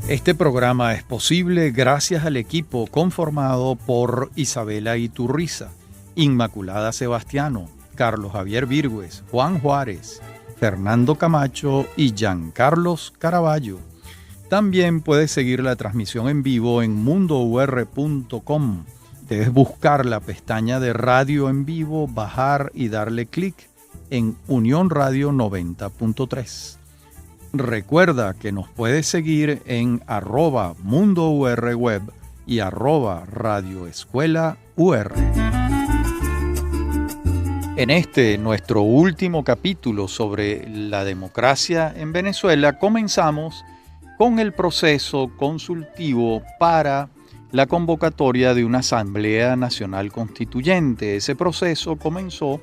Este programa es posible gracias al equipo conformado por Isabela Iturriza, Inmaculada Sebastiano, Carlos Javier Virgües, Juan Juárez, Fernando Camacho y Giancarlos Caraballo. También puedes seguir la transmisión en vivo en mundour.com. Debes buscar la pestaña de Radio en Vivo, bajar y darle clic en Unión Radio 90.3. Recuerda que nos puedes seguir en @mundourweb y @radioescuelaur. En este, nuestro último capítulo sobre la democracia en Venezuela, comenzamos con el proceso consultivo para la convocatoria de una Asamblea Nacional Constituyente. Ese proceso comenzó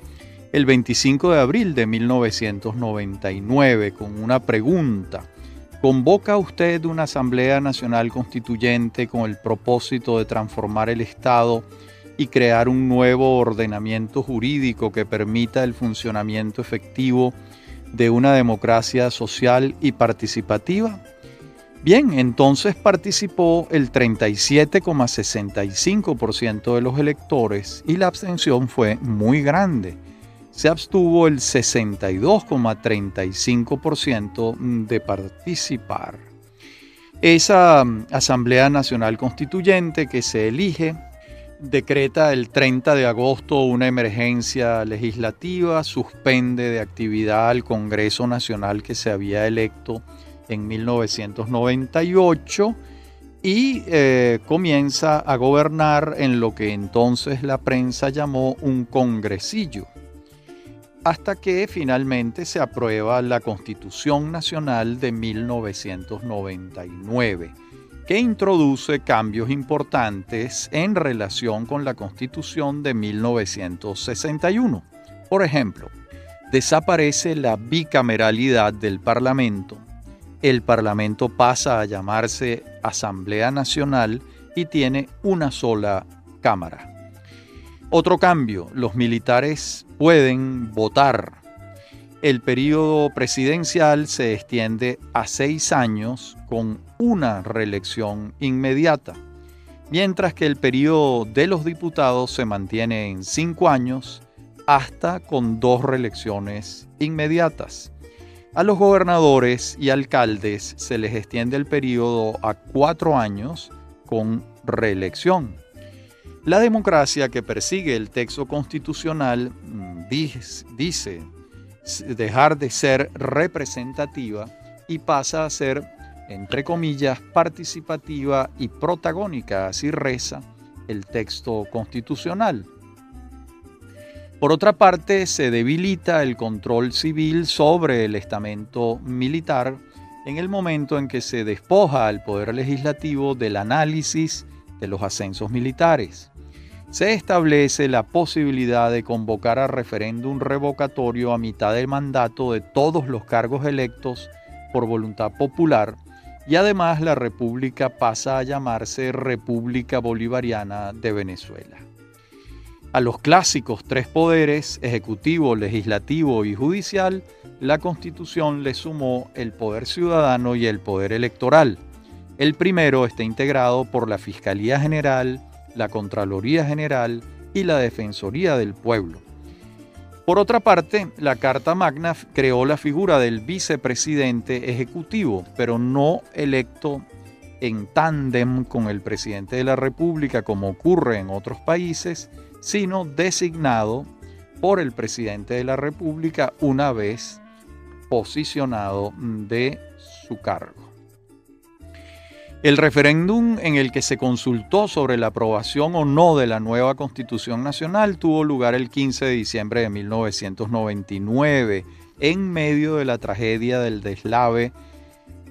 el 25 de abril de 1999 con una pregunta. ¿Convoca usted una Asamblea Nacional Constituyente con el propósito de transformar el Estado y crear un nuevo ordenamiento jurídico que permita el funcionamiento efectivo de una democracia social y participativa? Bien, entonces participó el 37,65% de los electores y la abstención fue muy grande. Se abstuvo el 62,35% de participar. Esa Asamblea Nacional Constituyente que se elige decreta el 30 de agosto una emergencia legislativa, suspende de actividad al Congreso Nacional que se había electo en 1998 y comienza a gobernar en lo que entonces la prensa llamó un congresillo, hasta que finalmente se aprueba la Constitución Nacional de 1999, que introduce cambios importantes en relación con la Constitución de 1961. Por ejemplo, desaparece la bicameralidad del Parlamento. El Parlamento pasa a llamarse Asamblea Nacional y tiene una sola Cámara. Otro cambio, los militares pueden votar. El período presidencial se extiende a 6 años con una reelección inmediata, mientras que el período de los diputados se mantiene en 5 años hasta con 2 reelecciones inmediatas. A los gobernadores y alcaldes se les extiende el período a 4 años con reelección. La democracia que persigue el texto constitucional dice dejar de ser representativa y pasa a ser, entre comillas, participativa y protagónica, así reza el texto constitucional. Por otra parte, se debilita el control civil sobre el estamento militar en el momento en que se despoja al Poder Legislativo del análisis de los ascensos militares. Se establece la posibilidad de convocar a referéndum revocatorio a mitad del mandato de todos los cargos electos por voluntad popular y además la República pasa a llamarse República Bolivariana de Venezuela. A los clásicos 3 poderes, ejecutivo, legislativo y judicial, la Constitución le sumó el poder ciudadano y el poder electoral. El primero está integrado por la Fiscalía General, la Contraloría General y la Defensoría del Pueblo. Por otra parte, la Carta Magna creó la figura del vicepresidente ejecutivo, pero no electo en tándem con el presidente de la República, como ocurre en otros países, sino designado por el presidente de la República una vez posicionado de su cargo. El referéndum en el que se consultó sobre la aprobación o no de la nueva Constitución Nacional tuvo lugar el 15 de diciembre de 1999, en medio de la tragedia del deslave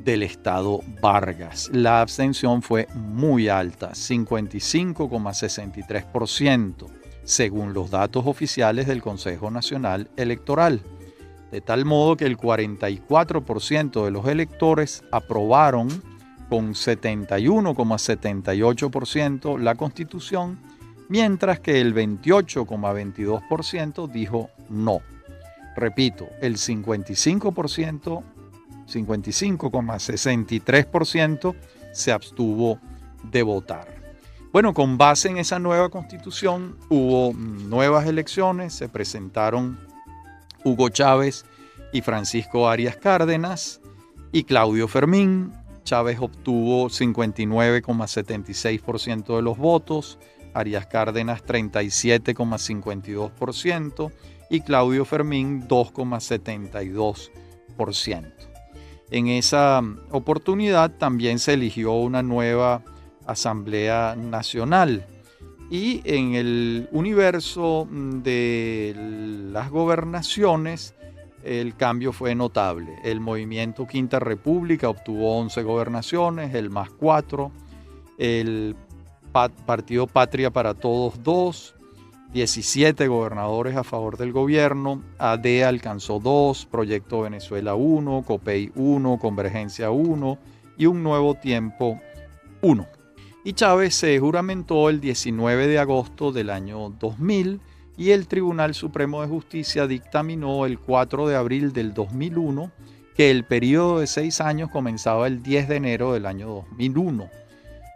del Estado Vargas. La abstención fue muy alta, 55,63%, según los datos oficiales del Consejo Nacional Electoral, de tal modo que el 44% de los electores aprobaron con 71,78% la Constitución, mientras que el 28,22% dijo no. Repito, el 55,63% se abstuvo de votar. Bueno, con base en esa nueva constitución hubo nuevas elecciones, se presentaron Hugo Chávez y Francisco Arias Cárdenas y Claudio Fermín. Chávez obtuvo 59,76% de los votos, Arias Cárdenas 37,52% y Claudio Fermín 2,72%. En esa oportunidad también se eligió una nueva Asamblea Nacional y en el universo de las gobernaciones el cambio fue notable. El movimiento Quinta República obtuvo 11 gobernaciones, el MAS 4, el Partido Patria para Todos 2, 17 gobernadores a favor del gobierno, AD alcanzó 2, Proyecto Venezuela 1, COPEI 1, Convergencia 1 y Un Nuevo Tiempo 1. Y Chávez se juramentó el 19 de agosto del año 2000 y el Tribunal Supremo de Justicia dictaminó el 4 de abril del 2001 que el periodo de 6 años comenzaba el 10 de enero del año 2001.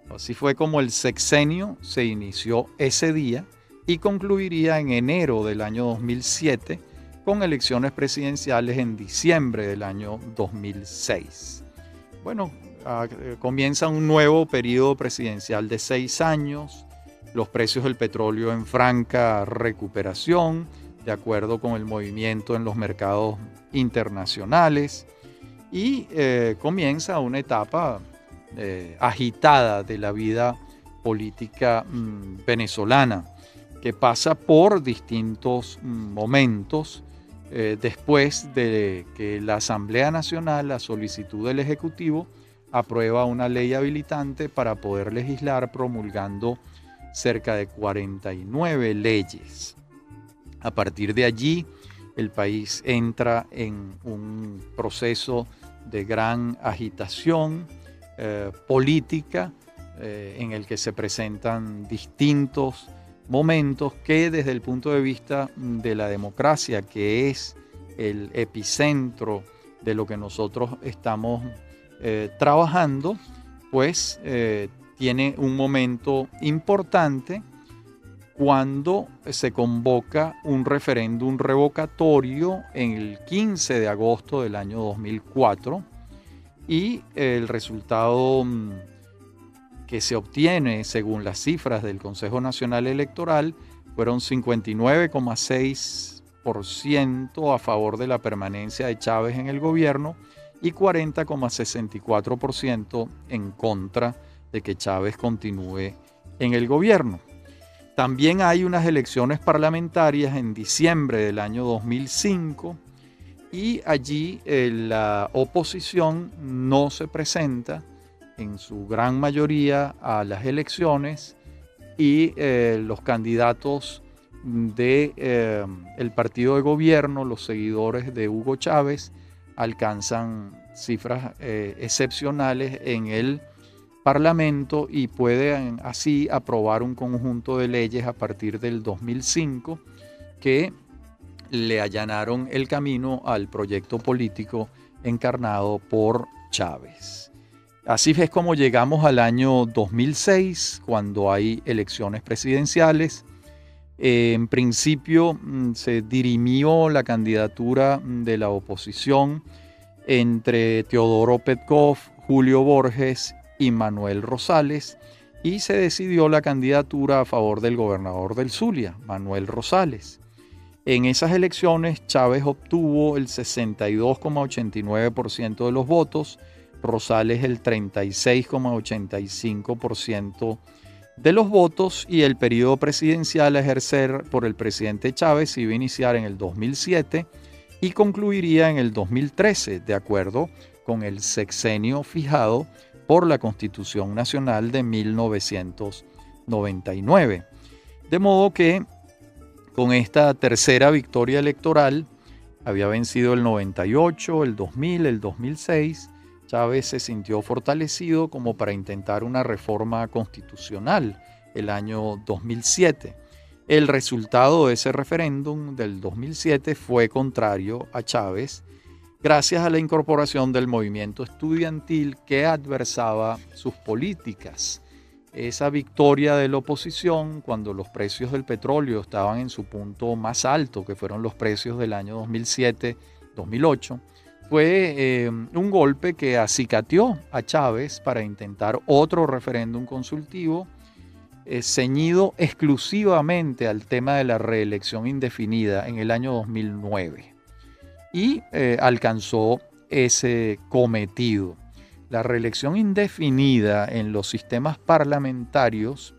Así fue como el sexenio se inició ese día y concluiría en enero del año 2007 con elecciones presidenciales en diciembre del año 2006. Bueno, comienza un nuevo periodo presidencial de 6 años, los precios del petróleo en franca recuperación, de acuerdo con el movimiento en los mercados internacionales, y comienza una etapa agitada de la vida política venezolana, que pasa por distintos momentos después de que la Asamblea Nacional, a solicitud del Ejecutivo, aprueba una ley habilitante para poder legislar promulgando cerca de 49 leyes. A partir de allí, el país entra en un proceso de gran agitación política en el que se presentan distintos momentos que desde el punto de vista de la democracia, que es el epicentro de lo que nosotros estamos trabajando, pues tiene un momento importante cuando se convoca un referéndum revocatorio en el 15 de agosto del año 2004 y el resultado que se obtiene según las cifras del Consejo Nacional Electoral fueron 59,6% a favor de la permanencia de Chávez en el gobierno y 40,64% en contra de que Chávez continúe en el gobierno. También hay unas elecciones parlamentarias en diciembre del año 2005 y allí la oposición no se presenta en su gran mayoría a las elecciones y los candidatos del partido de gobierno, los seguidores de Hugo Chávez, alcanzan cifras excepcionales en el Parlamento y pueden así aprobar un conjunto de leyes a partir del 2005 que le allanaron el camino al proyecto político encarnado por Chávez. Así es como llegamos al año 2006, cuando hay elecciones presidenciales. En principio se dirimió la candidatura de la oposición entre Teodoro Petkov, Julio Borges y Manuel Rosales, y se decidió la candidatura a favor del gobernador del Zulia, Manuel Rosales. En esas elecciones Chávez obtuvo el 62,89% de los votos, Rosales el 36,85% de los votos, y el periodo presidencial a ejercer por el presidente Chávez iba a iniciar en el 2007 y concluiría en el 2013, de acuerdo con el sexenio fijado por la Constitución Nacional de 1999. De modo que con esta tercera victoria electoral, había vencido el 98, el 2000, el 2006, Chávez se sintió fortalecido como para intentar una reforma constitucional el año 2007. El resultado de ese referéndum del 2007 fue contrario a Chávez gracias a la incorporación del movimiento estudiantil que adversaba sus políticas. Esa victoria de la oposición, cuando los precios del petróleo estaban en su punto más alto, que fueron los precios del año 2007-2008, fue un golpe que acicateó a Chávez para intentar otro referéndum consultivo ceñido exclusivamente al tema de la reelección indefinida en el año 2009 y alcanzó ese cometido. La reelección indefinida en los sistemas parlamentarios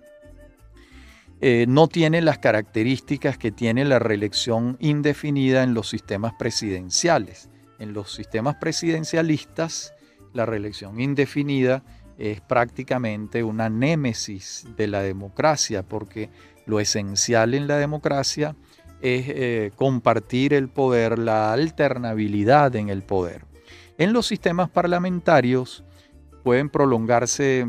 no tiene las características que tiene la reelección indefinida en los sistemas presidenciales. En los sistemas presidencialistas, la reelección indefinida es prácticamente una némesis de la democracia, porque lo esencial en la democracia es compartir el poder, la alternabilidad en el poder. En los sistemas parlamentarios pueden prolongarse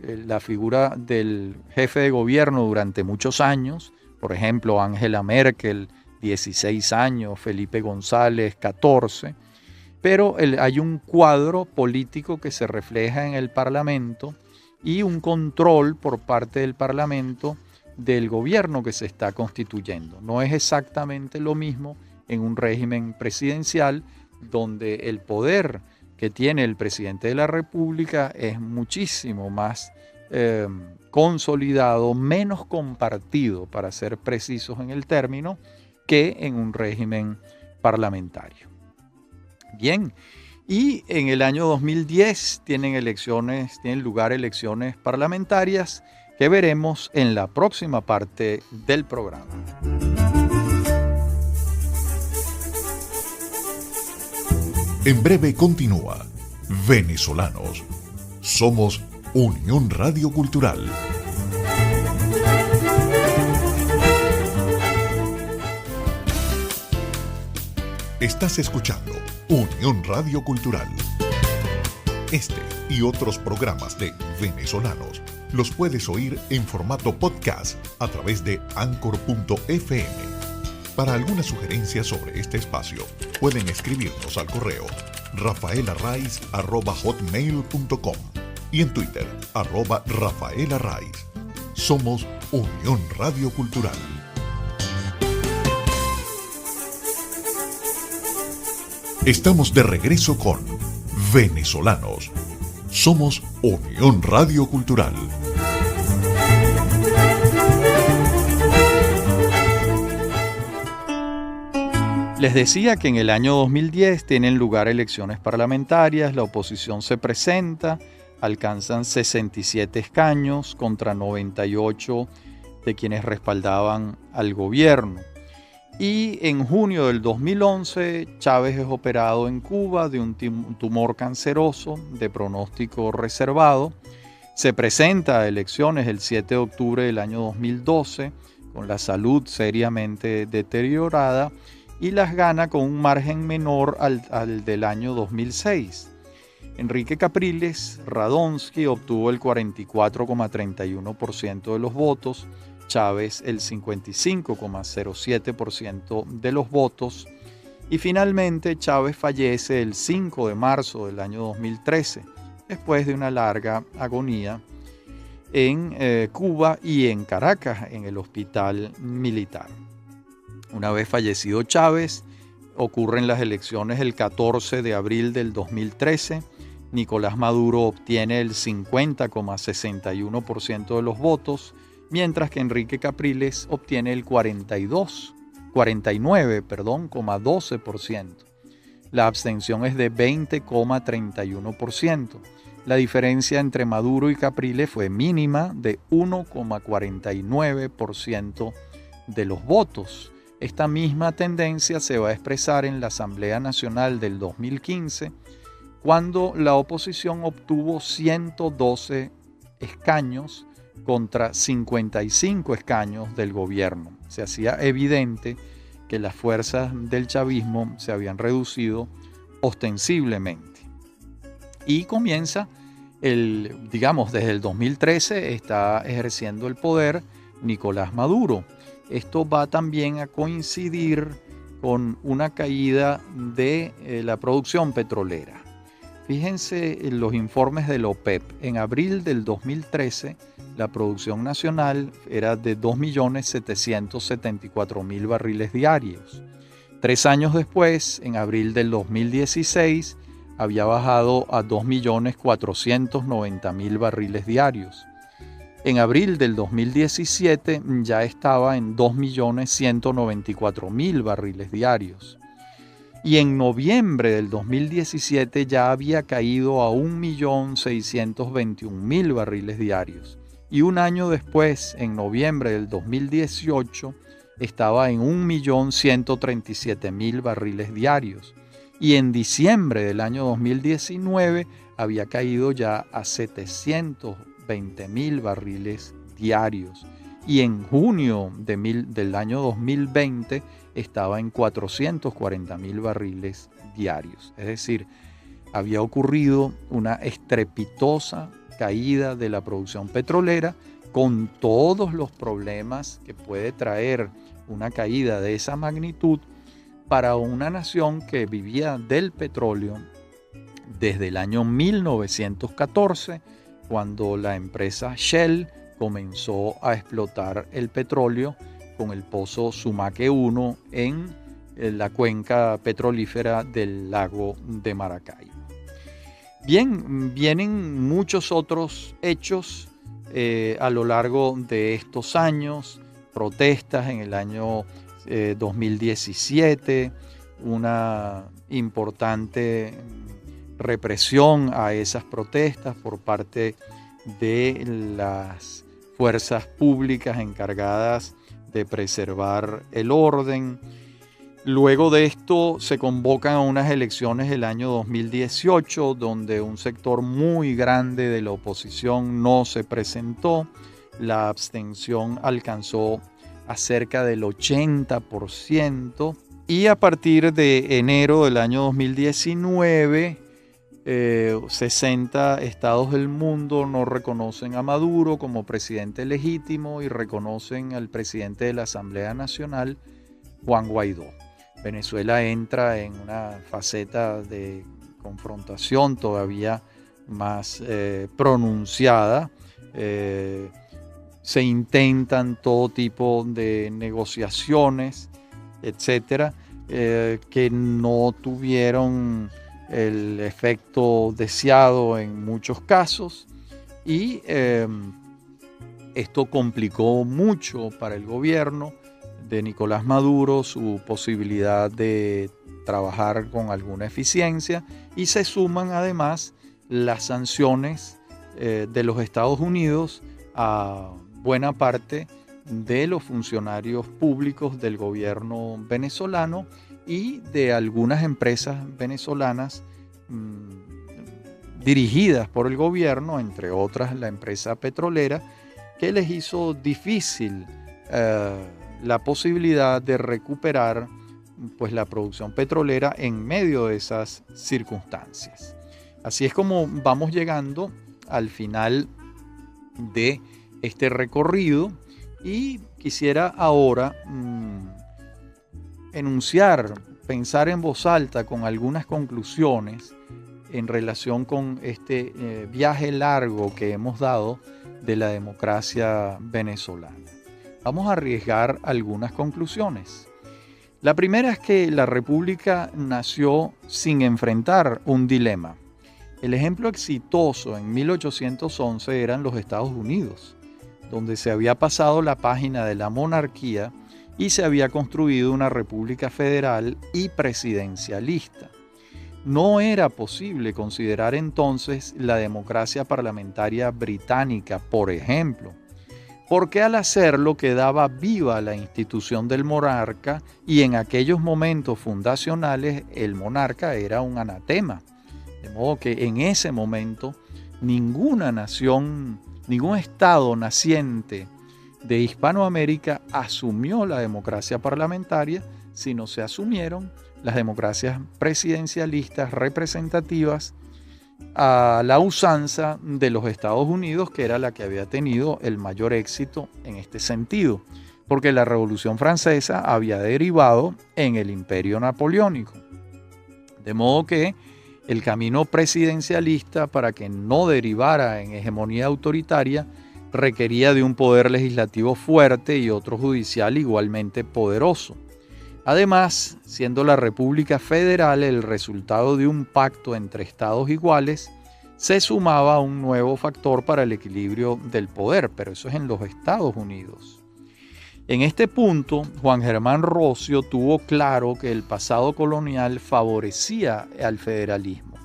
la figura del jefe de gobierno durante muchos años, por ejemplo, Angela Merkel, 16 años, Felipe González, 14, pero hay un cuadro político que se refleja en el Parlamento y un control por parte del Parlamento del gobierno que se está constituyendo. No es exactamente lo mismo en un régimen presidencial, donde el poder que tiene el presidente de la República es muchísimo más consolidado, menos compartido, para ser precisos en el término, que en un régimen parlamentario. Bien, y en el año 2010 tienen lugar elecciones parlamentarias que veremos en la próxima parte del programa. En breve continúa Venezolanos. Somos Unión Radio Cultural. Estás escuchando Unión Radio Cultural. Este y otros programas de Venezolanos los puedes oír en formato podcast a través de Anchor.fm. Para alguna sugerencia sobre este espacio, pueden escribirnos al correo rafaelarraiz@hotmail.com y en Twitter @rafaelarraiz. Somos Unión Radio Cultural. Estamos de regreso con Venezolanos. Somos Unión Radio Cultural. Les decía que en el año 2010 tienen lugar elecciones parlamentarias, la oposición se presenta, alcanzan 67 escaños contra 98 de quienes respaldaban al gobierno. Y en junio del 2011, Chávez es operado en Cuba de un tumor canceroso de pronóstico reservado. Se presenta a elecciones el 7 de octubre del año 2012 con la salud seriamente deteriorada y las gana con un margen menor al del año 2006. Enrique Capriles Radonsky obtuvo el 44,31% de los votos, Chávez el 55,07% de los votos y finalmente Chávez fallece el 5 de marzo del año 2013, después de una larga agonía en Cuba y en Caracas, en el hospital militar. Una vez fallecido Chávez, ocurren las elecciones el 14 de abril del 2013. Nicolás Maduro obtiene el 50,61% de los votos, mientras que Enrique Capriles obtiene el 49,12%. La abstención es de 20,31%. La diferencia entre Maduro y Capriles fue mínima de 1,49% de los votos. Esta misma tendencia se va a expresar en la Asamblea Nacional del 2015, cuando la oposición obtuvo 112 escaños contra 55 escaños del gobierno. Se hacía evidente que las fuerzas del chavismo se habían reducido ostensiblemente. Y comienza, desde el 2013 está ejerciendo el poder Nicolás Maduro. Esto va también a coincidir con una caída de la producción petrolera. Fíjense en los informes de la OPEP. En abril del 2013, la producción nacional era de 2.774.000 barriles diarios. 3 años después, en abril del 2016, había bajado a 2.490.000 barriles diarios. En abril del 2017 ya estaba en 2.194.000 barriles diarios. Y en noviembre del 2017 ya había caído a 1.621.000 barriles diarios. Y un año después, en noviembre del 2018, estaba en 1.137.000 barriles diarios. Y en diciembre del año 2019 había caído ya a 720.000 barriles diarios. Y en junio del año 2020 estaba en 440.000 barriles diarios. Es decir, había ocurrido una estrepitosa caída de la producción petrolera con todos los problemas que puede traer una caída de esa magnitud para una nación que vivía del petróleo desde el año 1914, cuando la empresa Shell comenzó a explotar el petróleo con el pozo Sumaque 1 en la cuenca petrolífera del lago de Maracaibo. Bien, vienen muchos otros hechos a lo largo de estos años, protestas en el año 2017, una importante represión a esas protestas por parte de las fuerzas públicas encargadas de preservar el orden. Luego de esto se convocan a unas elecciones el año 2018, donde un sector muy grande de la oposición no se presentó. La abstención alcanzó a cerca del 80%. Y a partir de enero del año 2019, 60 estados del mundo no reconocen a Maduro como presidente legítimo y reconocen al presidente de la Asamblea Nacional, Juan Guaidó. Venezuela entra en una faceta de confrontación todavía más pronunciada. Se intentan todo tipo de negociaciones, etcétera, que no tuvieron el efecto deseado en muchos casos, y esto complicó mucho para el gobierno de Nicolás Maduro su posibilidad de trabajar con alguna eficiencia, y se suman además las sanciones de los Estados Unidos a buena parte de los funcionarios públicos del gobierno venezolano y de algunas empresas venezolanas dirigidas por el gobierno, entre otras la empresa petrolera, que les hizo difícil la posibilidad de recuperar pues, la producción petrolera en medio de esas circunstancias. Así es como vamos llegando al final de este recorrido, y quisiera ahora pensar en voz alta con algunas conclusiones en relación con este viaje largo que hemos dado de la democracia venezolana. Vamos a arriesgar algunas conclusiones. La primera es que la República nació sin enfrentar un dilema. El ejemplo exitoso en 1811 eran los Estados Unidos, donde se había pasado la página de la monarquía y se había construido una república federal y presidencialista. No era posible considerar entonces la democracia parlamentaria británica, por ejemplo, porque al hacerlo quedaba viva la institución del monarca, y en aquellos momentos fundacionales el monarca era un anatema. De modo que en ese momento ninguna nación, ningún estado naciente de Hispanoamérica asumió la democracia parlamentaria, sino se asumieron las democracias presidencialistas representativas a la usanza de los Estados Unidos, que era la que había tenido el mayor éxito en este sentido. porque la Revolución Francesa había derivado en el Imperio Napoleónico. De modo que el camino presidencialista, para que no derivara en hegemonía autoritaria, requería de un poder legislativo fuerte y otro judicial igualmente poderoso. Además, siendo la República Federal el resultado de un pacto entre estados iguales, se sumaba un nuevo factor para el equilibrio del poder, pero eso es en los Estados Unidos. En este punto, Juan Germán Rossio tuvo claro que el pasado colonial favorecía al federalismo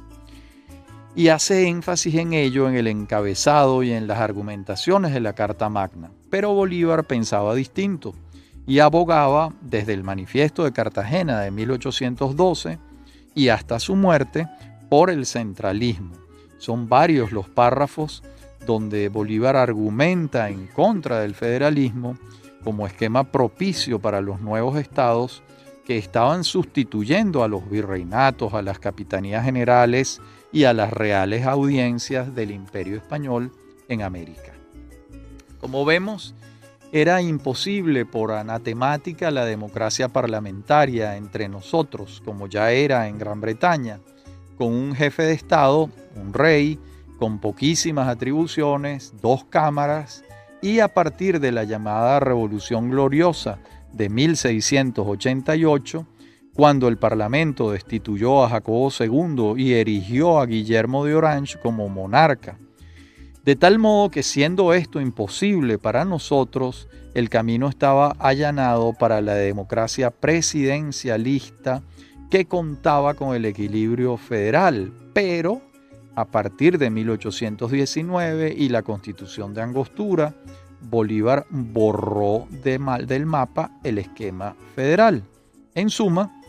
y hace énfasis en ello en el encabezado y en las argumentaciones de la Carta Magna. Pero Bolívar pensaba distinto y abogaba desde el Manifiesto de Cartagena de 1812 y hasta su muerte por el centralismo. Son varios los párrafos donde Bolívar argumenta en contra del federalismo como esquema propicio para los nuevos estados que estaban sustituyendo a los virreinatos, a las capitanías generales y a las reales audiencias del Imperio Español en América. Como vemos, era imposible por anatemática la democracia parlamentaria entre nosotros, como ya era en Gran Bretaña, con un jefe de Estado, un rey, con poquísimas atribuciones, 2 cámaras, y a partir de la llamada Revolución Gloriosa de 1688, cuando el Parlamento destituyó a Jacobo II y erigió a Guillermo de Orange como monarca. De tal modo que, siendo esto imposible para nosotros, el camino estaba allanado para la democracia presidencialista que contaba con el equilibrio federal, pero a partir de 1819 y la Constitución de Angostura, Bolívar borró del mapa el esquema federal. En suma,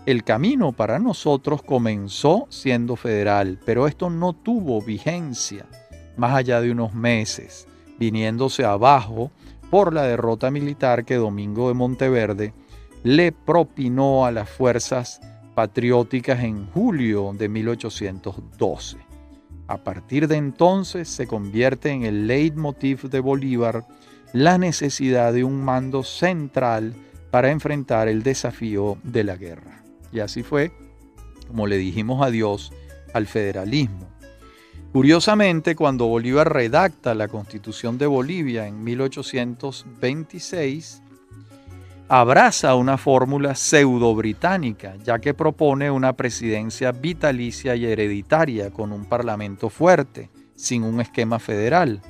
el camino para nosotros comenzó siendo federal, pero esto no tuvo vigencia más allá de unos meses, viniéndose abajo por la derrota militar que Domingo de Monteverde le propinó a las fuerzas patrióticas en julio de 1812. A partir de entonces se convierte en el leitmotiv de Bolívar la necesidad de un mando central para enfrentar el desafío de la guerra. Y así fue como le dijimos adiós al federalismo. Curiosamente, cuando Bolívar redacta la Constitución de Bolivia en 1826, abraza una fórmula pseudo-británica, ya que propone una presidencia vitalicia y hereditaria con un parlamento fuerte, sin un esquema federal.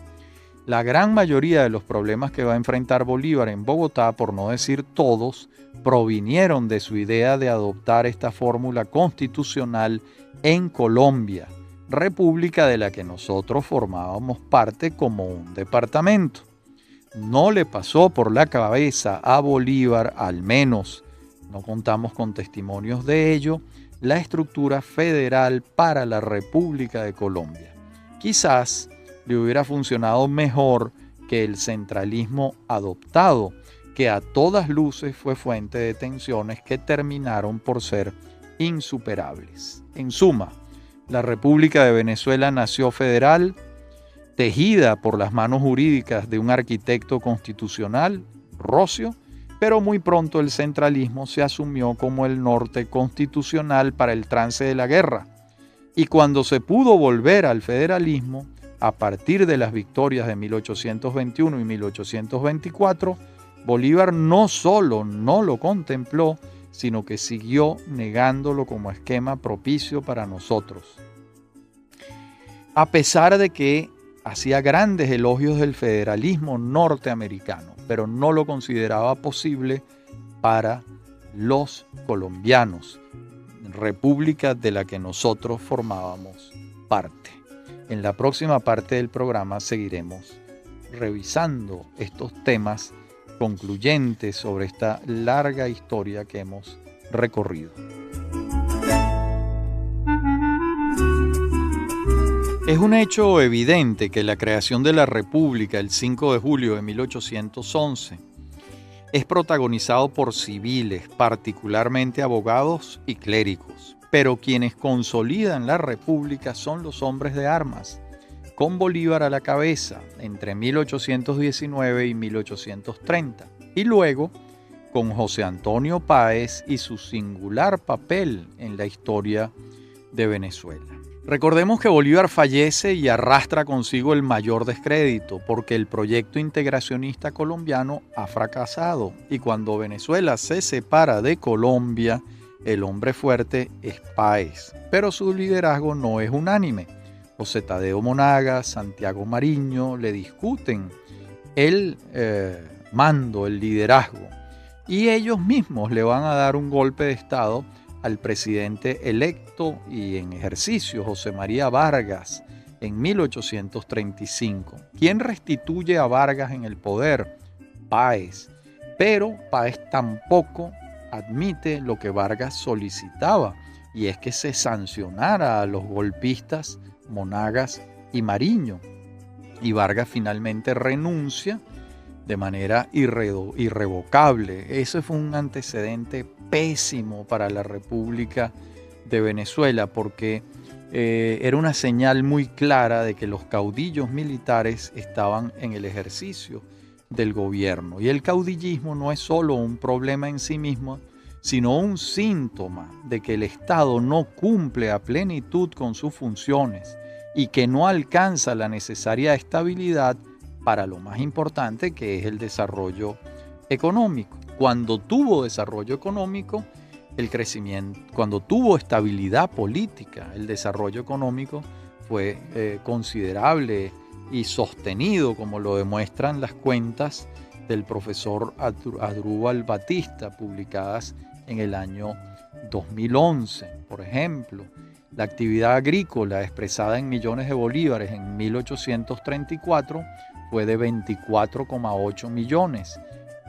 La gran mayoría de los problemas que va a enfrentar Bolívar en Bogotá, por no decir todos, provinieron de su idea de adoptar esta fórmula constitucional en Colombia, república de la que nosotros formábamos parte como un departamento. No le pasó por la cabeza a Bolívar, al menos no contamos con testimonios de ello, la estructura federal para la República de Colombia. Quizás le hubiera funcionado mejor que el centralismo adoptado, que a todas luces fue fuente de tensiones que terminaron por ser insuperables. En suma, la República de Venezuela nació federal, tejida por las manos jurídicas de un arquitecto constitucional, Rossio, pero muy pronto el centralismo se asumió como el norte constitucional para el trance de la guerra. Y cuando se pudo volver al federalismo, a partir de las victorias de 1821 y 1824, Bolívar no solo no lo contempló, sino que siguió negándolo como esquema propicio para nosotros. A pesar de que hacía grandes elogios del federalismo norteamericano, pero no lo consideraba posible para los colombianos, república de la que nosotros formábamos parte. En la próxima parte del programa seguiremos revisando estos temas concluyentes sobre esta larga historia que hemos recorrido. Es un hecho evidente que la creación de la República el 5 de julio de 1811 es protagonizado por civiles, particularmente abogados y clérigos, pero quienes consolidan la República son los hombres de armas, con Bolívar a la cabeza entre 1819 y 1830. y luego con José Antonio Páez y su singular papel en la historia de Venezuela. Recordemos que Bolívar fallece y arrastra consigo el mayor descrédito porque el proyecto integracionista colombiano ha fracasado y cuando Venezuela se separa de Colombia, el hombre fuerte es Páez, pero su liderazgo no es unánime. José Tadeo Monagas, Santiago Mariño le discuten el mando, el liderazgo, y ellos mismos le van a dar un golpe de Estado al presidente electo y en ejercicio, José María Vargas, en 1835. ¿Quién restituye a Vargas en el poder? Páez. Pero Páez tampoco admite lo que Vargas solicitaba, y es que se sancionara a los golpistas Monagas y Mariño. Y Vargas finalmente renuncia de manera irrevocable. Ese fue un antecedente pésimo para la República de Venezuela porque era una señal muy clara de que los caudillos militares estaban en el ejercicio del gobierno. Y el caudillismo no es solo un problema en sí mismo, sino un síntoma de que el Estado no cumple a plenitud con sus funciones y que no alcanza la necesaria estabilidad para lo más importante, que es el desarrollo económico. Cuando tuvo desarrollo económico, el crecimiento, cuando tuvo estabilidad política, el desarrollo económico fue considerable y sostenido, como lo demuestran las cuentas del profesor Adrúbal Batista, publicadas en el año 2011. Por ejemplo, la actividad agrícola expresada en millones de bolívares en 1834 fue de 24,8 millones.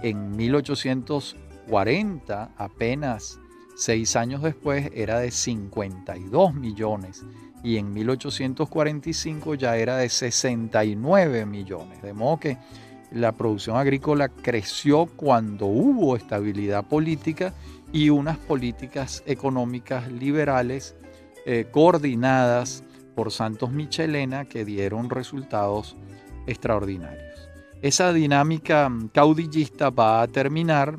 En 1840, apenas 6 años después, era de 52 millones. Y en 1845 ya era de 69 millones. De modo que la producción agrícola creció cuando hubo estabilidad política y unas políticas económicas liberales coordinadas por Santos Michelena que dieron resultados extraordinarios. Esa dinámica caudillista va a terminar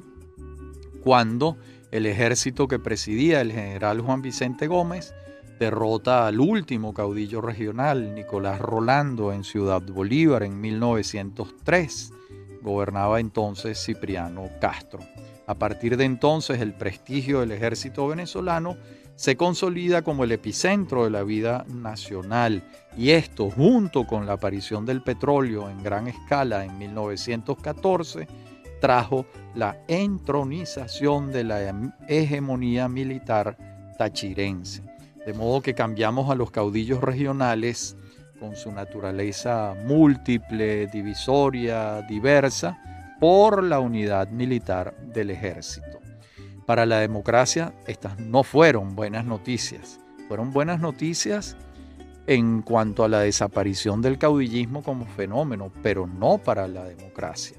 cuando el ejército que presidía el general Juan Vicente Gómez derrota al último caudillo regional, Nicolás Rolando, en Ciudad Bolívar en 1903. Gobernaba entonces Cipriano Castro. A partir de entonces, el prestigio del ejército venezolano se consolida como el epicentro de la vida nacional, y esto, junto con la aparición del petróleo en gran escala en 1914, trajo la entronización de la hegemonía militar tachirense. De modo que cambiamos a los caudillos regionales con su naturaleza múltiple, divisoria, diversa, por la unidad militar del ejército. Para la democracia, estas no fueron buenas noticias. Fueron buenas noticias en cuanto a la desaparición del caudillismo como fenómeno, pero no para la democracia.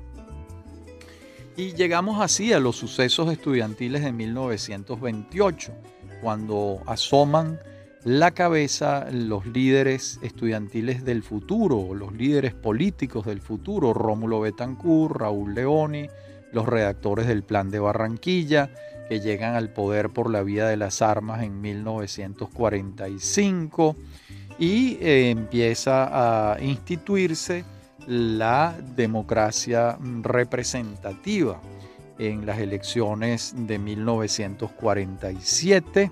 Y llegamos así a los sucesos estudiantiles de 1928, cuando asoman la cabeza los líderes estudiantiles del futuro, los líderes políticos del futuro, Rómulo Betancourt, Raúl Leoni, los redactores del Plan de Barranquilla, que llegan al poder por la vía de las armas en 1945, y empieza a instituirse la democracia representativa. En las elecciones de 1947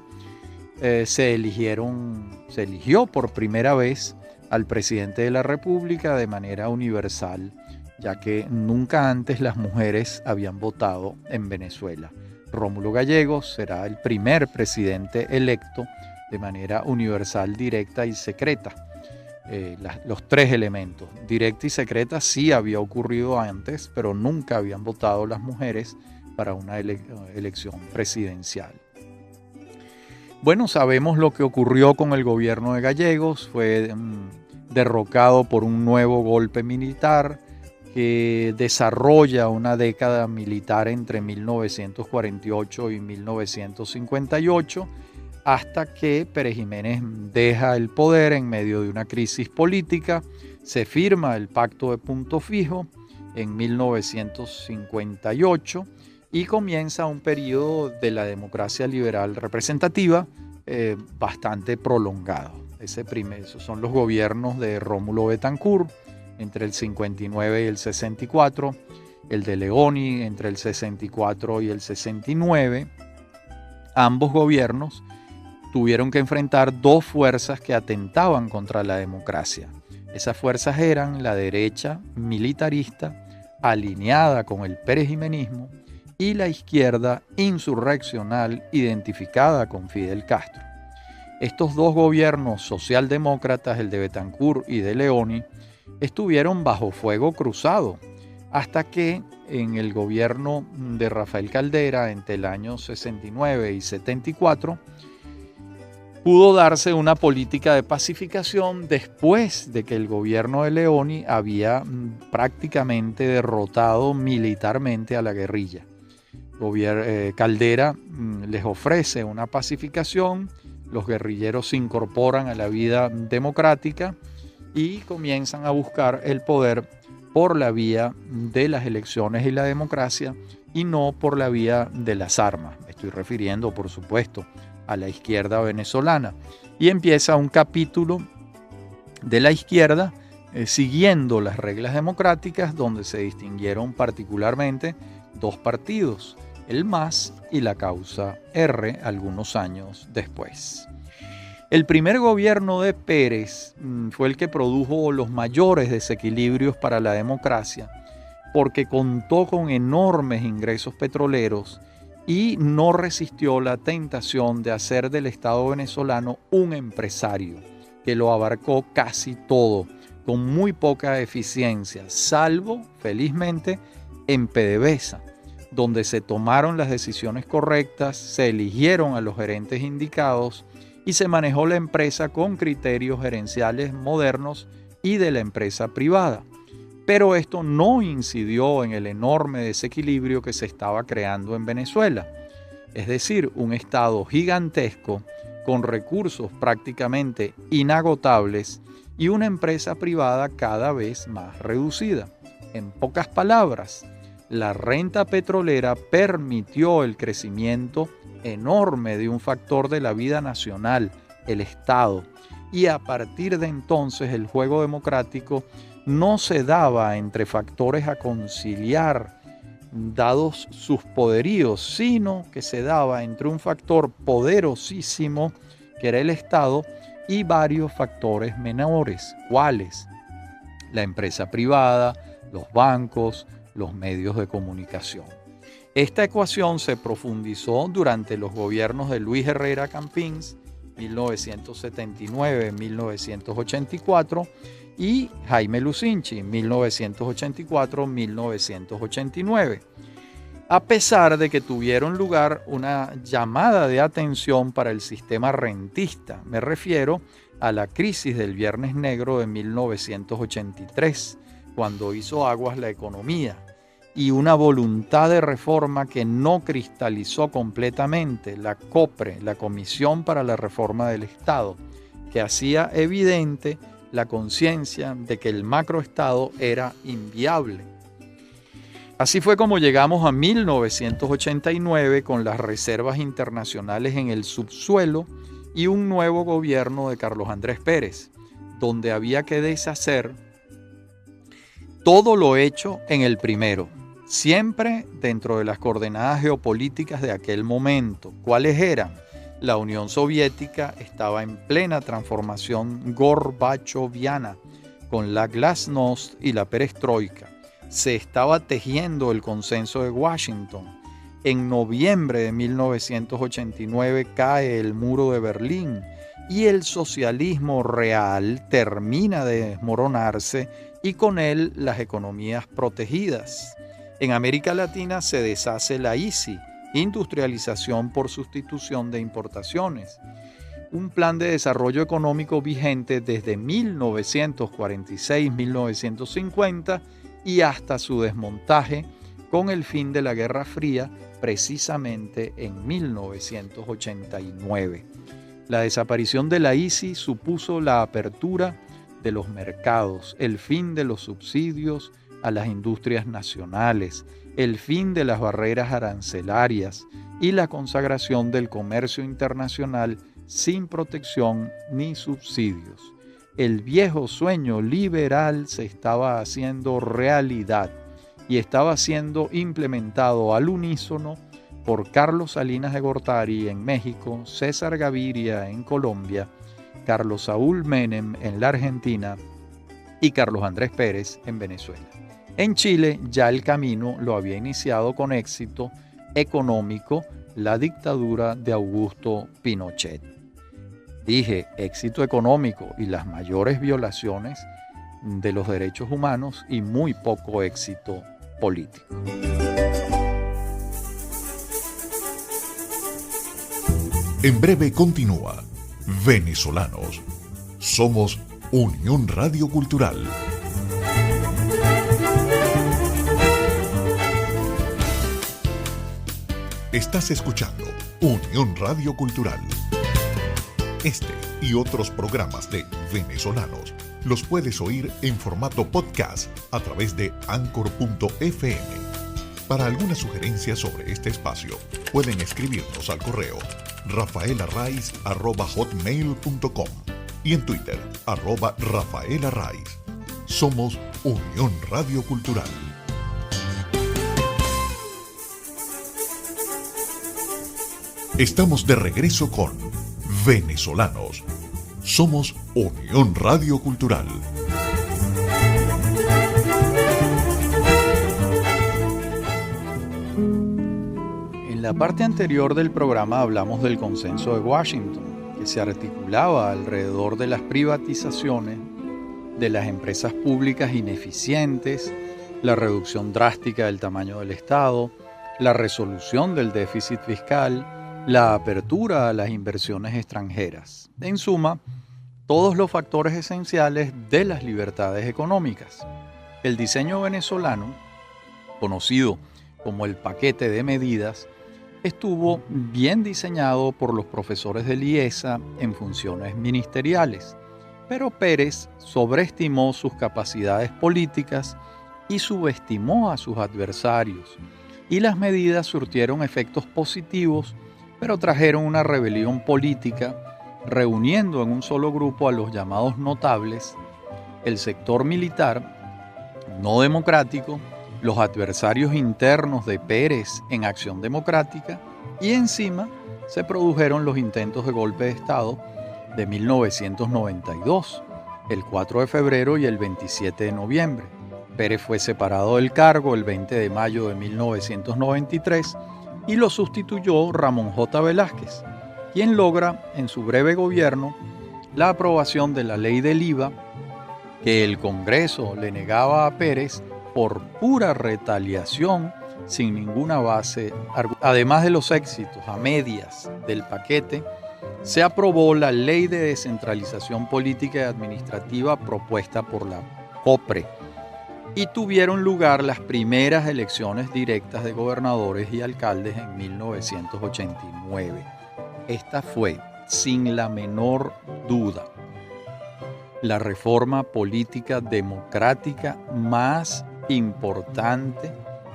se eligió por primera vez al presidente de la República de manera universal, ya que nunca antes las mujeres habían votado en Venezuela. Rómulo Gallegos será el primer presidente electo de manera universal, directa y secreta. Los tres elementos, directa y secreta, sí había ocurrido antes, pero nunca habían votado las mujeres para una elección presidencial. Bueno, sabemos lo que ocurrió con el gobierno de Gallegos. Fue derrocado por un nuevo golpe militar que desarrolla una década militar entre 1948 y 1958, hasta que Pérez Jiménez deja el poder en medio de una crisis política. Se firma el Pacto de Punto Fijo en 1958 y comienza un periodo de la democracia liberal representativa bastante prolongado. Esos son los gobiernos de Rómulo Betancourt entre el 59 y el 64, el de Leoni entre el 64 y el 69. Ambos gobiernos tuvieron que enfrentar dos fuerzas que atentaban contra la democracia. Esas fuerzas eran la derecha militarista, alineada con el perejimenismo, y la izquierda insurreccional, identificada con Fidel Castro. Estos dos gobiernos socialdemócratas, el de Betancourt y de Leoni, estuvieron bajo fuego cruzado, hasta que en el gobierno de Rafael Caldera, entre el año 69 y 74, pudo darse una política de pacificación después de que el gobierno de Leoni había prácticamente derrotado militarmente a la guerrilla. Caldera les ofrece una pacificación, los guerrilleros se incorporan a la vida democrática y comienzan a buscar el poder por la vía de las elecciones y la democracia y no por la vía de las armas. Me estoy refiriendo, por supuesto, a la izquierda venezolana. Y empieza un capítulo de la izquierda siguiendo las reglas democráticas, donde se distinguieron particularmente dos partidos, el MAS y la Causa R, algunos años después. El primer gobierno de Pérez fue el que produjo los mayores desequilibrios para la democracia, porque contó con enormes ingresos petroleros y no resistió la tentación de hacer del Estado venezolano un empresario, que lo abarcó casi todo, con muy poca eficiencia, salvo, felizmente, en PDVSA, donde se tomaron las decisiones correctas, se eligieron a los gerentes indicados y se manejó la empresa con criterios gerenciales modernos y de la empresa privada. Pero esto no incidió en el enorme desequilibrio que se estaba creando en Venezuela. Es decir, un Estado gigantesco con recursos prácticamente inagotables y una empresa privada cada vez más reducida. En pocas palabras, la renta petrolera permitió el crecimiento enorme de un factor de la vida nacional, el Estado, y a partir de entonces el juego democrático no se daba entre factores a conciliar dados sus poderíos, sino que se daba entre un factor poderosísimo, que era el Estado, y varios factores menores, ¿cuáles? La empresa privada, los bancos, los medios de comunicación. Esta ecuación se profundizó durante los gobiernos de Luis Herrera Campins, 1979-1984, y Jaime Lucinchi, 1984-1989. A pesar de que tuvieron lugar una llamada de atención para el sistema rentista, me refiero a la crisis del Viernes Negro de 1983, cuando hizo aguas la economía, y una voluntad de reforma que no cristalizó completamente, la COPRE, la Comisión para la Reforma del Estado, que hacía evidente la conciencia de que el macroestado era inviable. Así fue como llegamos a 1989 con las reservas internacionales en el subsuelo y un nuevo gobierno de Carlos Andrés Pérez, donde había que deshacer todo lo hecho en el primero, siempre dentro de las coordenadas geopolíticas de aquel momento. ¿Cuáles eran? La Unión Soviética estaba en plena transformación gorbachoviana con la glasnost y la perestroika. Se estaba tejiendo el consenso de Washington. En noviembre de 1989 cae el muro de Berlín y el socialismo real termina de desmoronarse y con él las economías protegidas. En América Latina se deshace la ICI, industrialización por sustitución de importaciones, un plan de desarrollo económico vigente desde 1946-1950 y hasta su desmontaje con el fin de la Guerra Fría, precisamente en 1989. La desaparición de la ICI supuso la apertura de los mercados, el fin de los subsidios a las industrias nacionales, el fin de las barreras arancelarias y la consagración del comercio internacional sin protección ni subsidios. El viejo sueño liberal se estaba haciendo realidad y estaba siendo implementado al unísono por Carlos Salinas de Gortari en México, César Gaviria en Colombia, Carlos Saúl Menem en la Argentina y Carlos Andrés Pérez en Venezuela. En Chile ya el camino lo había iniciado con éxito económico la dictadura de Augusto Pinochet. Dije éxito económico y las mayores violaciones de los derechos humanos y muy poco éxito político. En breve continúa Venezolanos. Somos Unión Radio Cultural. Estás escuchando Unión Radio Cultural. Este y otros programas de Venezolanos los puedes oír en formato podcast a través de Anchor.fm. Para alguna sugerencia sobre este espacio, pueden escribirnos al correo rafaelarraiz@hotmail.com y en Twitter @rafaelarraiz. Somos Unión Radio Cultural. Estamos de regreso con Venezolanos. Somos Unión Radio Cultural. En la parte anterior del programa hablamos del Consenso de Washington, que se articulaba alrededor de las privatizaciones de las empresas públicas ineficientes, la reducción drástica del tamaño del Estado, la resolución del déficit fiscal, la apertura a las inversiones extranjeras. En suma, todos los factores esenciales de las libertades económicas. El diseño venezolano, conocido como el paquete de medidas, estuvo bien diseñado por los profesores del IESA en funciones ministeriales, pero Pérez sobreestimó sus capacidades políticas y subestimó a sus adversarios, y las medidas surtieron efectos positivos, pero trajeron una rebelión política, reuniendo en un solo grupo a los llamados notables, el sector militar, no democrático, los adversarios internos de Pérez en Acción Democrática, y encima se produjeron los intentos de golpe de Estado de 1992, el 4 de febrero y el 27 de noviembre. Pérez fue separado del cargo el 20 de mayo de 1993 y lo sustituyó Ramón J. Velázquez, quien logra en su breve gobierno la aprobación de la ley del IVA que el Congreso le negaba a Pérez por pura retaliación sin ninguna base. Además de los éxitos a medias del paquete, se aprobó la Ley de Descentralización Política y Administrativa propuesta por la COPRE y tuvieron lugar las primeras elecciones directas de gobernadores y alcaldes en 1989. Esta fue, sin la menor duda, la reforma política democrática más importante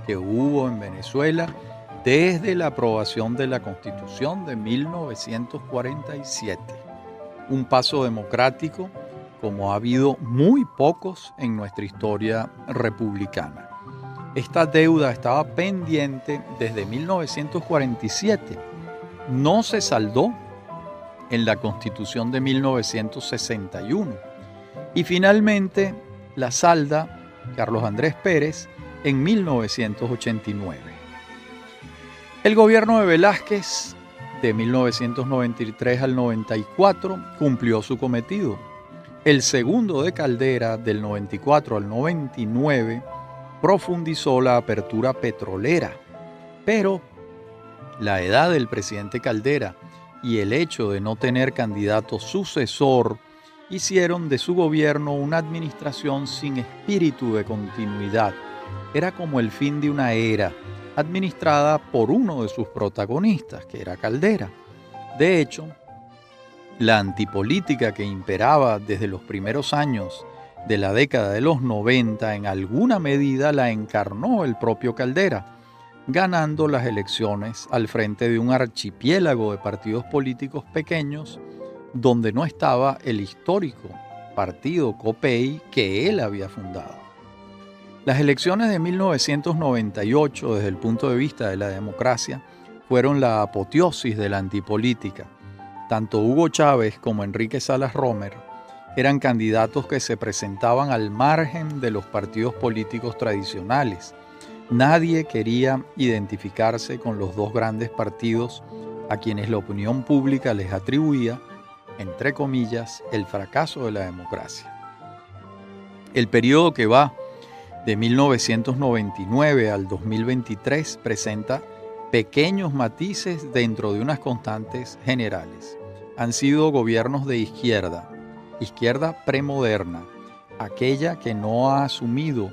que hubo en Venezuela desde la aprobación de la Constitución de 1947. Un paso democrático como ha habido muy pocos en nuestra historia republicana. Esta deuda estaba pendiente desde 1947. No se saldó en la Constitución de 1961 y finalmente la salda Carlos Andrés Pérez en 1989. El gobierno de Velázquez de 1993 al 94 cumplió su cometido. El segundo de Caldera del 94 al 99 profundizó la apertura petrolera, pero la edad del presidente Caldera y el hecho de no tener candidato sucesor hicieron de su gobierno una administración sin espíritu de continuidad. Era como el fin de una era, administrada por uno de sus protagonistas, que era Caldera. De hecho, la antipolítica que imperaba desde los primeros años de la década de los 90 en alguna medida la encarnó el propio Caldera, ganando las elecciones al frente de un archipiélago de partidos políticos pequeños donde no estaba el histórico partido COPEI que él había fundado. Las elecciones de 1998, desde el punto de vista de la democracia, fueron la apoteosis de la antipolítica. Tanto Hugo Chávez como Enrique Salas Romer eran candidatos que se presentaban al margen de los partidos políticos tradicionales. Nadie quería identificarse con los dos grandes partidos a quienes la opinión pública les atribuía, entre comillas, el fracaso de la democracia. El periodo que va de 1999 al 2023 presenta pequeños matices dentro de unas constantes generales. Han sido gobiernos de izquierda premoderna, aquella que no ha asumido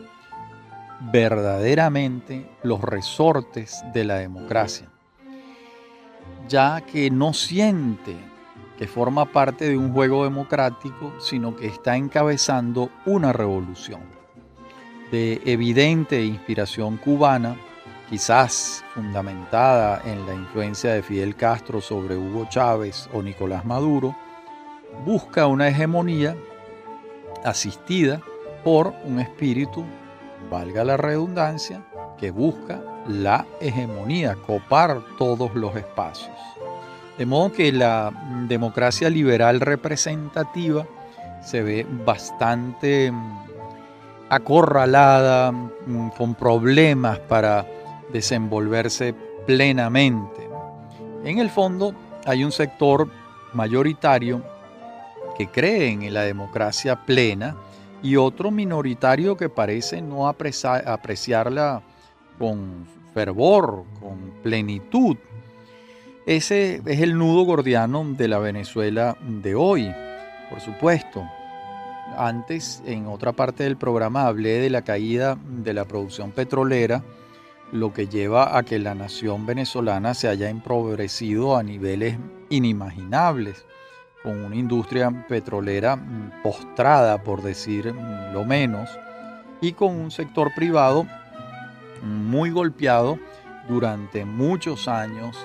verdaderamente los resortes de la democracia, ya que no siente que forma parte de un juego democrático, sino que está encabezando una revolución de evidente inspiración cubana, quizás fundamentada en la influencia de Fidel Castro sobre Hugo Chávez o Nicolás Maduro. Busca una hegemonía asistida por un espíritu, valga la redundancia, que busca la hegemonía, copar todos los espacios. De modo que la democracia liberal representativa se ve bastante acorralada, con problemas para desenvolverse plenamente. En el fondo hay un sector mayoritario que cree en la democracia plena y otro minoritario que parece no apreciarla con fervor, con plenitud. Ese es el nudo gordiano de la Venezuela de hoy, por supuesto. Antes, en otra parte del programa, hablé de la caída de la producción petrolera, lo que lleva a que la nación venezolana se haya empobrecido a niveles inimaginables, con una industria petrolera postrada, por decir lo menos, y con un sector privado muy golpeado durante muchos años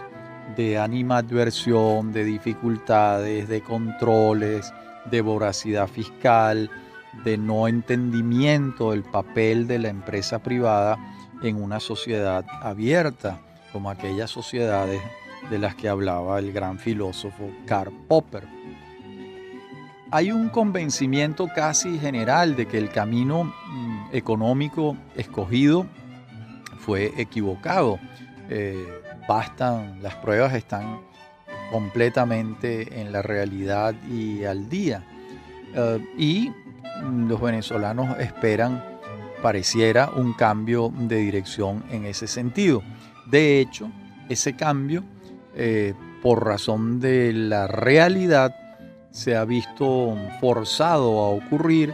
de animadversión, de dificultades, de controles, de voracidad fiscal, de no entendimiento del papel de la empresa privada en una sociedad abierta, como aquellas sociedades de las que hablaba el gran filósofo Karl Popper. Hay un convencimiento casi general de que el camino económico escogido fue equivocado. Las pruebas están completamente en la realidad y al día. Y los venezolanos esperan, pareciera, un cambio de dirección en ese sentido. De hecho, ese cambio, por razón de la realidad, se ha visto forzado a ocurrir.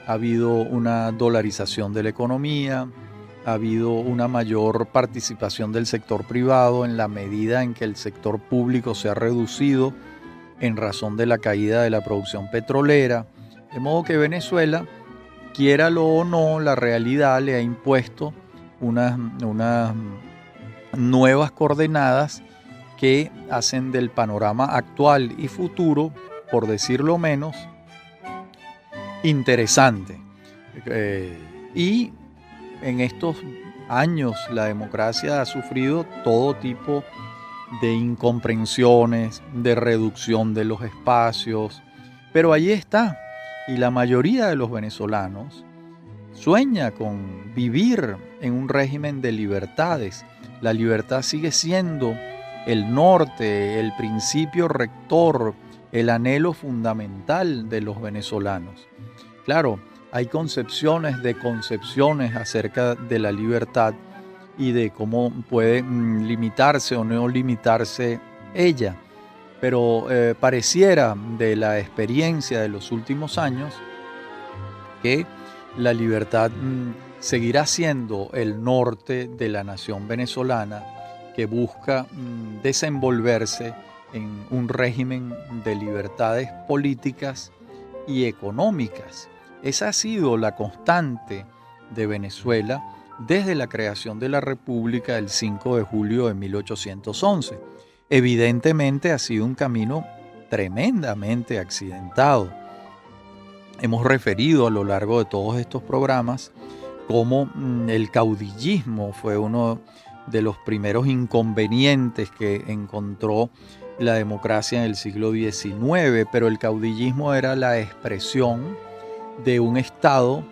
Ha habido una dolarización de la economía, ha habido una mayor participación del sector privado en la medida en que el sector público se ha reducido en razón de la caída de la producción petrolera. De modo que Venezuela, quiéralo o no, la realidad le ha impuesto unas nuevas coordenadas que hacen del panorama actual y futuro, por decirlo menos, interesante. Y en estos años la democracia ha sufrido todo tipo de incomprensiones, de reducción de los espacios, pero allí está. Y la mayoría de los venezolanos sueña con vivir en un régimen de libertades. La libertad sigue siendo el norte, el principio rector, el anhelo fundamental de los venezolanos. Claro, hay concepciones de concepciones acerca de la libertad y de cómo puede limitarse o no limitarse ella. Pero pareciera de la experiencia de los últimos años que la libertad seguirá siendo el norte de la nación venezolana, que busca desenvolverse en un régimen de libertades políticas y económicas, Esa ha sido la constante de Venezuela desde la creación de la República el 5 de julio de 1811. Evidentemente ha sido un camino tremendamente accidentado. Hemos referido a lo largo de todos estos programas cómo el caudillismo fue uno de los primeros inconvenientes que encontró la democracia en el siglo XIX, pero el caudillismo era la expresión de un Estado,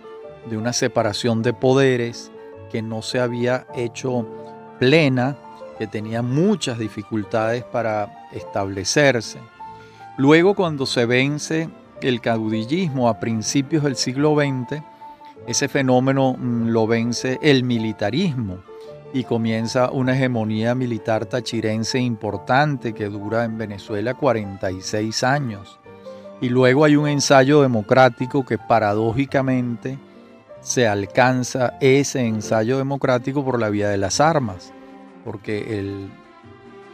de una separación de poderes que no se había hecho plena, que tenía muchas dificultades para establecerse. Luego, cuando se vence el caudillismo a principios del siglo XX, ese fenómeno lo vence el militarismo y comienza una hegemonía militar tachirense importante que dura en Venezuela 46 años. Y luego hay un ensayo democrático que paradójicamente se alcanza ese ensayo democrático por la vía de las armas, porque el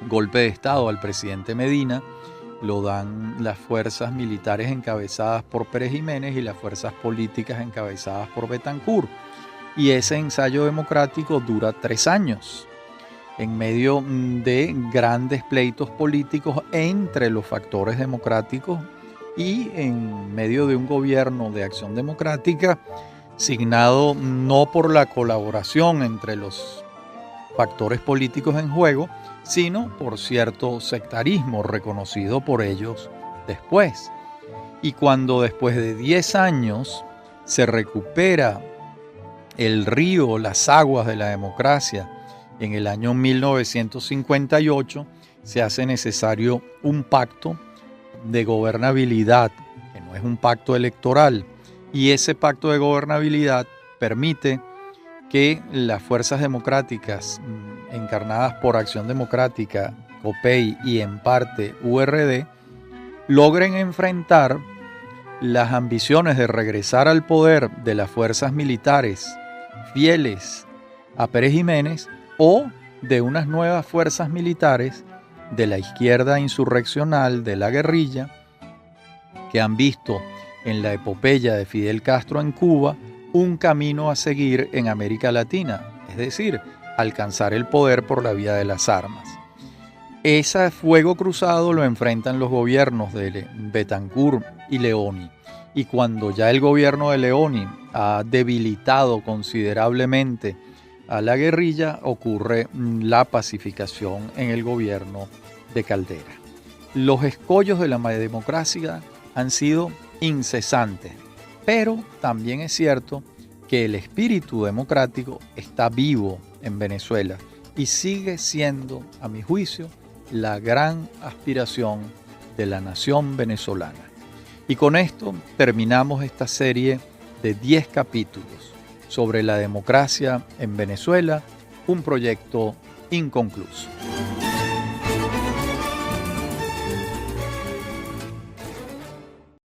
golpe de Estado al presidente Medina lo dan las fuerzas militares encabezadas por Pérez Jiménez y las fuerzas políticas encabezadas por Betancur. Y ese ensayo democrático dura 3 años, en medio de grandes pleitos políticos entre los factores democráticos y en medio de un gobierno de acción democrática signado no por la colaboración entre los factores políticos en juego, sino por cierto sectarismo reconocido por ellos después. Y cuando después de 10 años se recupera el río, las aguas de la democracia, en el año 1958 se hace necesario un pacto de gobernabilidad, que no es un pacto electoral, y ese pacto de gobernabilidad permite que las fuerzas democráticas encarnadas por Acción Democrática, COPEI y en parte URD logren enfrentar las ambiciones de regresar al poder de las fuerzas militares fieles a Pérez Jiménez o de unas nuevas fuerzas militares de la izquierda insurreccional, de la guerrilla, que han visto en la epopeya de Fidel Castro en Cuba un camino a seguir en América Latina, es decir, alcanzar el poder por la vía de las armas. Ese fuego cruzado lo enfrentan los gobiernos de Betancur y Leoni, y cuando ya el gobierno de Leoni ha debilitado considerablemente a la guerrilla, ocurre la pacificación en el gobierno de Caldera. Los escollos de la democracia han sido incesantes, pero también es cierto que el espíritu democrático está vivo en Venezuela y sigue siendo, a mi juicio, la gran aspiración de la nación venezolana. Y con esto terminamos esta serie de 10 capítulos sobre la democracia en Venezuela, un proyecto inconcluso.